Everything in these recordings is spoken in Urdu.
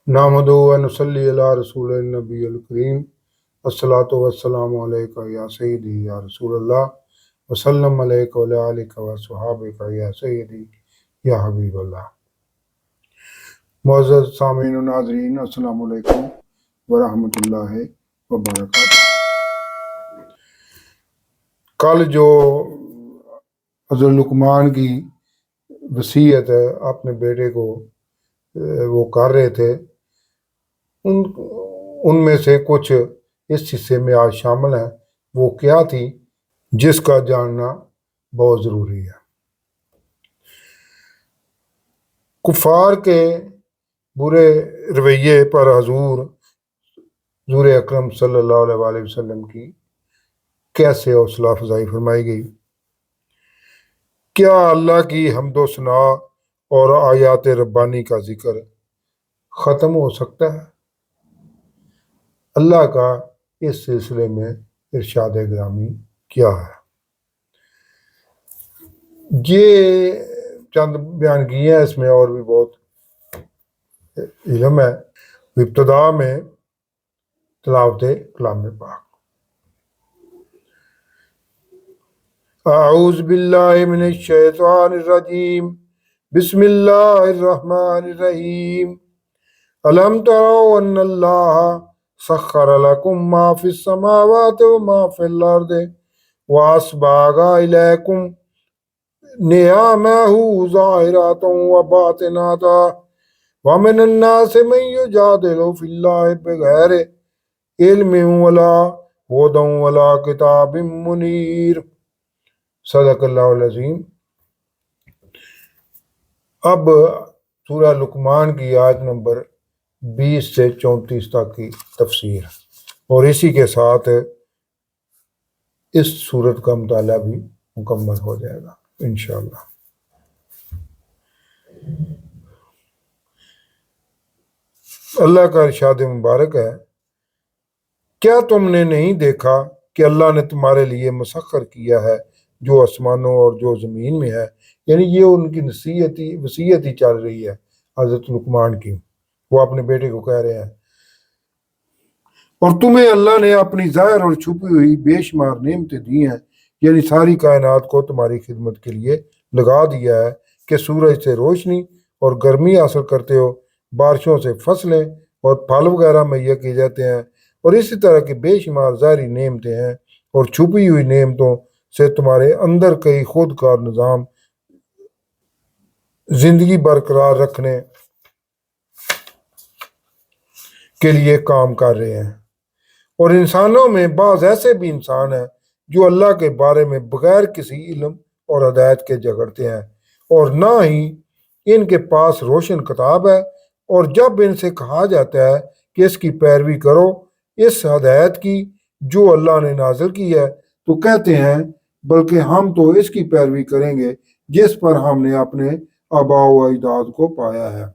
نحمدہ و نصلی علی رسول النبی الکریم الصلاۃ والسلام علیکہ یا سیدی یا رسول اللہ وسلم علیکہ وعلی آلکہ و صحابہ یا سیدی یا حبیب اللہ۔ معزز سامعین و ناظرین، السلام علیکم ورحمۃ اللہ وبرکاتہ۔ کل جو حضرت لقمان کی وصیت اپنے بیٹے کو وہ کر رہے تھے، ان میں سے کچھ اس حصے میں آج شامل ہیں۔ وہ کیا تھی جس کا جاننا بہت ضروری ہے۔ کفار کے برے رویے پر حضور اکرم صلی اللہ علیہ وآلہ وسلم کی کیسے حوصلہ افزائی فرمائی گئی۔ کیا اللہ کی حمد و ثنا اور آیات ربانی کا ذکر ختم ہو سکتا ہے؟ اللہ کا اس سلسلے میں ارشاد گرامی کیا ہے؟ یہ چند بیان کیے ہیں، اس میں اور بھی بہت علم ہے۔ ابتدا میں تلاوت کلام پاک۔ اعوذ باللہ من الشیطان الرجیم، بسم اللہ الرحمن الرحیم۔ الم تروا ان اللہ سخر لکم ما فی السماوات وما فی الارض واسباغ الیکم نعمہ ظاہرات وباطنات ومن الناس من یجادل فی اللہ بغیر علم ولا ہدی ولا کتاب منیر۔ صدق اللہ العظیم۔ اب سورہ لقمان کی آیت نمبر 20 سے 34 تک کی تفسیر، اور اسی کے ساتھ اس سورت کا مطالعہ بھی مکمل ہو جائے گا انشاءاللہ۔ اللہ کا ارشاد مبارک ہے، کیا تم نے نہیں دیکھا کہ اللہ نے تمہارے لیے مسخر کیا ہے جو آسمانوں اور جو زمین میں ہے؟ یعنی یہ ان کی وصیت ہی چل رہی ہے حضرت لقمان کی، وہ اپنے بیٹے کو کہہ رہے ہیں۔ اور تمہیں اللہ نے اپنی ظاہر اور چھپی ہوئی بے شمار نعمتیں دی ہیں، یعنی ساری کائنات کو تمہاری خدمت کے لیے لگا دیا ہے کہ سورج سے روشنی اور گرمی حاصل کرتے ہو، بارشوں سے فصلیں اور پھل وغیرہ مہیا کیے جاتے ہیں، اور اسی طرح کی بے شمار ظاہری نعمتیں ہیں، اور چھپی ہوئی نعمتوں سے تمہارے اندر کئی خود کار نظام زندگی برقرار رکھنے کے لیے کام کر رہے ہیں۔ اور انسانوں میں بعض ایسے بھی انسان ہیں جو اللہ کے بارے میں بغیر کسی علم اور ہدایت کے جھگڑتے ہیں، اور نہ ہی ان کے پاس روشن کتاب ہے، اور جب ان سے کہا جاتا ہے کہ اس کی پیروی کرو، اس ہدایت کی جو اللہ نے نازل کی ہے، تو کہتے ہیں بلکہ ہم تو اس کی پیروی کریں گے جس پر ہم نے اپنے آباء و اجداد کو پایا ہے۔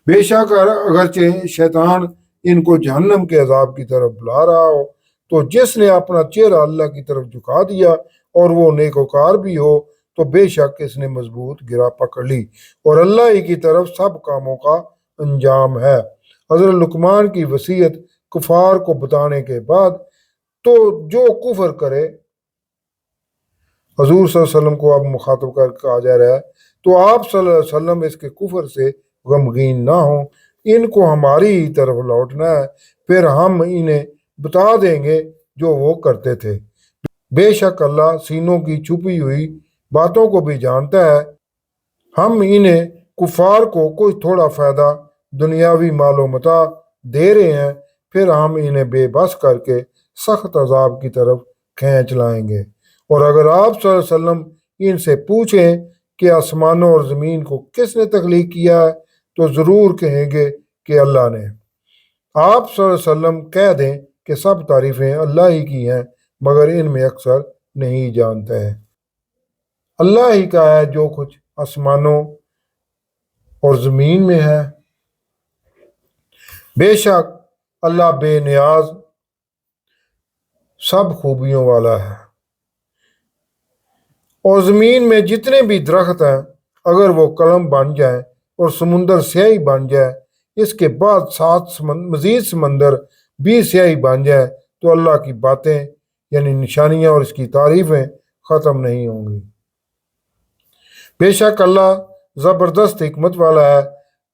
بے شک اگرچہ شیطان ان کو جہنم کے عذاب کی طرف بلا رہا ہو، تو جس نے اپنا چہرہ اللہ کی طرف جھکا دیا اور وہ نیکوکار بھی ہو، تو بے شک اس نے مضبوط گرہ پکڑ لی، اور اللہ ہی کی طرف سب کاموں کا انجام ہے۔ حضرت لقمان کی وصیت کفار کو بتانے کے بعد تو جو کفر کرے، حضور صلی اللہ علیہ وسلم کو اب مخاطب کر کہا جا رہا ہے، تو آپ صلی اللہ علیہ وسلم اس کے کفر سے غمگین نہ ہوں، ان کو ہماری ہی طرف لوٹنا ہے، پھر ہم انہیں بتا دیں گے جو وہ کرتے تھے۔ بے شک اللہ سینوں کی چھپی ہوئی باتوں کو بھی جانتا ہے۔ ہم انہیں کفار کو کوئی تھوڑا فائدہ دنیاوی مال و متاع دے رہے ہیں، پھر ہم انہیں بے بس کر کے سخت عذاب کی طرف کھینچ لائیں گے۔ اور اگر آپ صلی اللہ علیہ وسلم ان سے پوچھیں کہ آسمانوں اور زمین کو کس نے تخلیق کیا ہے، تو ضرور کہیں گے کہ اللہ نے۔ آپ صلی اللہ علیہ وسلم کہہ دیں کہ سب تعریفیں اللہ ہی کی ہیں، مگر ان میں اکثر نہیں جانتے ہیں۔ اللہ ہی کا ہے جو کچھ آسمانوں اور زمین میں ہے، بے شک اللہ بے نیاز سب خوبیوں والا ہے۔ اور زمین میں جتنے بھی درخت ہیں، اگر وہ قلم بن جائیں اور سمندر سیاہی بن جائے اس کے بعد مزید سمندر بھی سیاہی بن جائے تو اللہ کی باتیں یعنی نشانیاں اور اس کی تعریفیں ختم نہیں ہوں گی۔ بے شک اللہ زبردست حکمت والا ہے،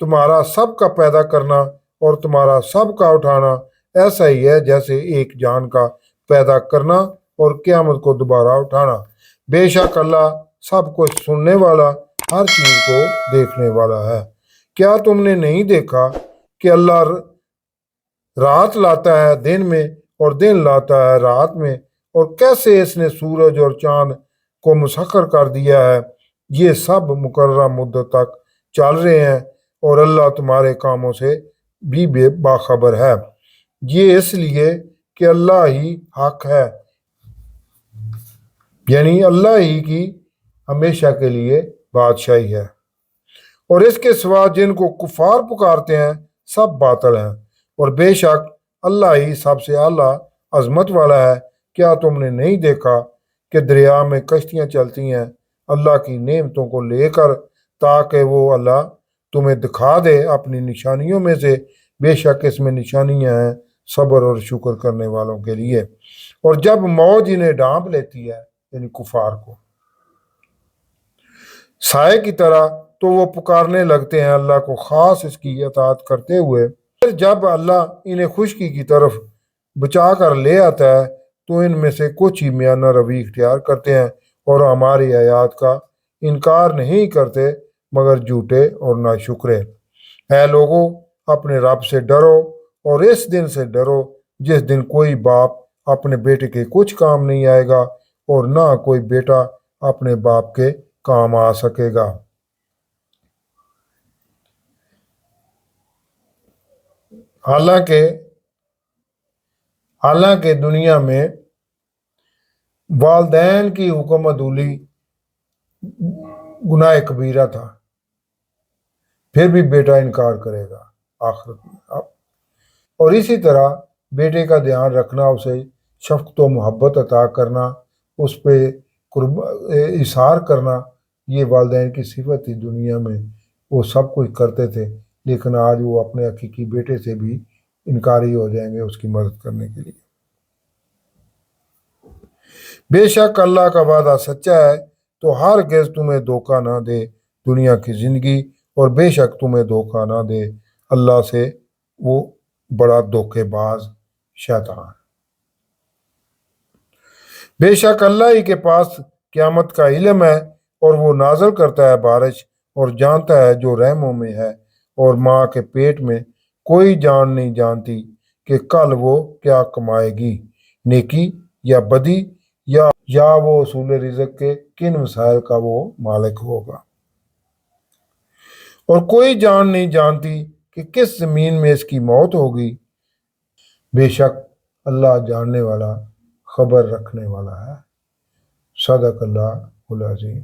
تمہارا سب کا پیدا کرنا اور تمہارا سب کا اٹھانا ایسا ہی ہے جیسے ایک جان کا پیدا کرنا اور قیامت کو دوبارہ اٹھانا۔ بے شک اللہ سب کچھ سننے والا، ہر چیز کو دیکھنے والا ہے۔ کیا تم نے نہیں دیکھا کہ اللہ رات لاتا ہے دن میں اور دن لاتا ہے رات میں، اور کیسے اس نے سورج اور چاند کو مسخر کر دیا ہے، یہ سب مقررہ مدت تک چل رہے ہیں، اور اللہ تمہارے کاموں سے بھی باخبر ہے۔ یہ اس لیے کہ اللہ ہی حق ہے، یعنی اللہ ہی کی ہمیشہ کے لیے بادشاہی ہے، اور اس کے سوا جن کو کفار پکارتے ہیں سب باطل ہیں، اور بے شک اللہ ہی سب سے اعلیٰ عظمت والا ہے۔ کیا تم نے نہیں دیکھا کہ دریا میں کشتیاں چلتی ہیں اللہ کی نعمتوں کو لے کر، تاکہ وہ اللہ تمہیں دکھا دے اپنی نشانیوں میں سے؟ بے شک اس میں نشانیاں ہیں صبر اور شکر کرنے والوں کے لیے۔ اور جب موج انہیں ڈانپ لیتی ہے یعنی کفار کو سائے کی طرح، تو وہ پکارنے لگتے ہیں اللہ کو خاص اس کی اطاعت کرتے ہوئے۔ پھر جب اللہ انہیں خشکی کی طرف بچا کر لے آتا ہے تو ان میں سے کچھ ہی میانہ روی اختیار کرتے ہیں اور ہماری آیات کا انکار نہیں کرتے مگر جھوٹے اور ناشکرے۔ اے لوگوں، اپنے رب سے ڈرو اور اس دن سے ڈرو جس دن کوئی باپ اپنے بیٹے کے کچھ کام نہیں آئے گا اور نہ کوئی بیٹا اپنے باپ کے کام آ سکے گا۔ حالانکہ دنیا میں والدین کی حکم عدولی گناہ کبیرہ تھا، پھر بھی بیٹا انکار کرے گا آخرت میں۔ اور اسی طرح بیٹے کا دھیان رکھنا، اسے شفقت و محبت عطا کرنا، اس پہ اثار کرنا، یہ والدین کی صفت تھی۔ دنیا میں وہ سب کچھ کرتے تھے، لیکن آج وہ اپنے حقیقی بیٹے سے بھی انکاری ہو جائیں گے اس کی مدد کرنے کے لیے۔ بے شک اللہ کا وعدہ سچا ہے، تو ہرگز تمہیں دھوکہ نہ دے دنیا کی زندگی، اور بے شک تمہیں دھوکہ نہ دے اللہ سے وہ بڑا دھوکے باز شیطان۔ بے شک اللہ ہی کے پاس قیامت کا علم ہے، اور وہ نازل کرتا ہے بارش اور جانتا ہے جو رحموں میں ہے، اور ماں کے پیٹ میں کوئی جان نہیں جانتی کہ کل وہ کیا کمائے گی، نیکی یا بدی، یا وہ اصول رزق کے کن وسائل کا وہ مالک ہوگا۔ اور کوئی جان نہیں جانتی کہ کس زمین میں اس کی موت ہوگی۔ بے شک اللہ جاننے والا، خبر رکھنے والا ہے۔ صدق اللہ العظیم۔